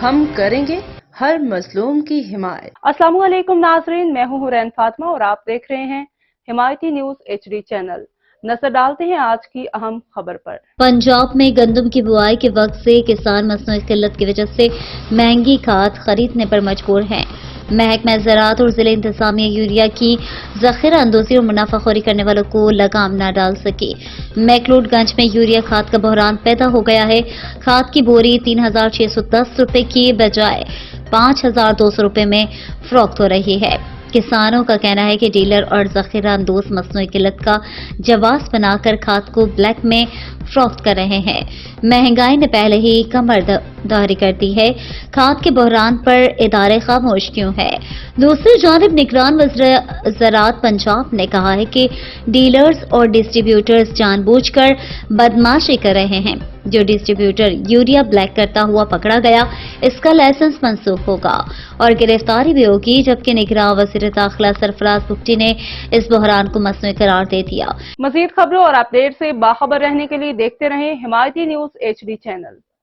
ہم کریں گے ہر مظلوم کی حمایت۔ السلام علیکم ناظرین، میں ہوں حورین فاطمہ اور آپ دیکھ رہے ہیں حمایتی نیوز HD چینل۔ نظر ڈالتے ہیں آج کی اہم خبر پر۔ پنجاب میں گندم کی بوائی کے وقت سے کسان مصنوعی قلت کی وجہ سے مہنگی کھاد خریدنے پر مجبور ہیں۔ محکمہ زراعت اور ضلع انتظامیہ یوریا کی ذخیرہ اندوزی اور منافع خوری کرنے والوں کو لگام نہ ڈال سکی۔ میکلوڈ گنج میں یوریا کھاد کا بحران پیدا ہو گیا ہے۔ کھاد کی بوری 3610 روپے کی بجائے 5200 روپے میں فروخت ہو رہی ہے۔ کسانوں کا کہنا ہے کہ ڈیلر اور ذخیرہ اندوز مصنوعی قلت کا جواز بنا کر کھاد کو بلیک میں فروخت کر رہے ہیں۔ مہنگائی نے پہلے ہی کمر دہری کر دی ہے، کھاد کے بحران پر ادارے خاموش کیوں ہے؟ دوسری جانب نگران وزیر زراعت پنجاب نے کہا ہے کہ ڈیلرز اور ڈسٹریبیوٹرز جان بوجھ کر بدماشی کر رہے ہیں۔ جو ڈسٹریبیوٹر یوریا بلیک کرتا ہوا پکڑا گیا، اس کا لائسنس منسوخ ہوگا اور گرفتاری بھی ہوگی، جبکہ نگراں وزیر داخلہ سرفراز بگٹی نے اس بحران کو مصنوعی قرار دے دیا۔ مزید خبروں اور اپڈیٹ سے باخبر رہنے کے لیے دیکھتے رہیں حمایتی نیوز HD چینل۔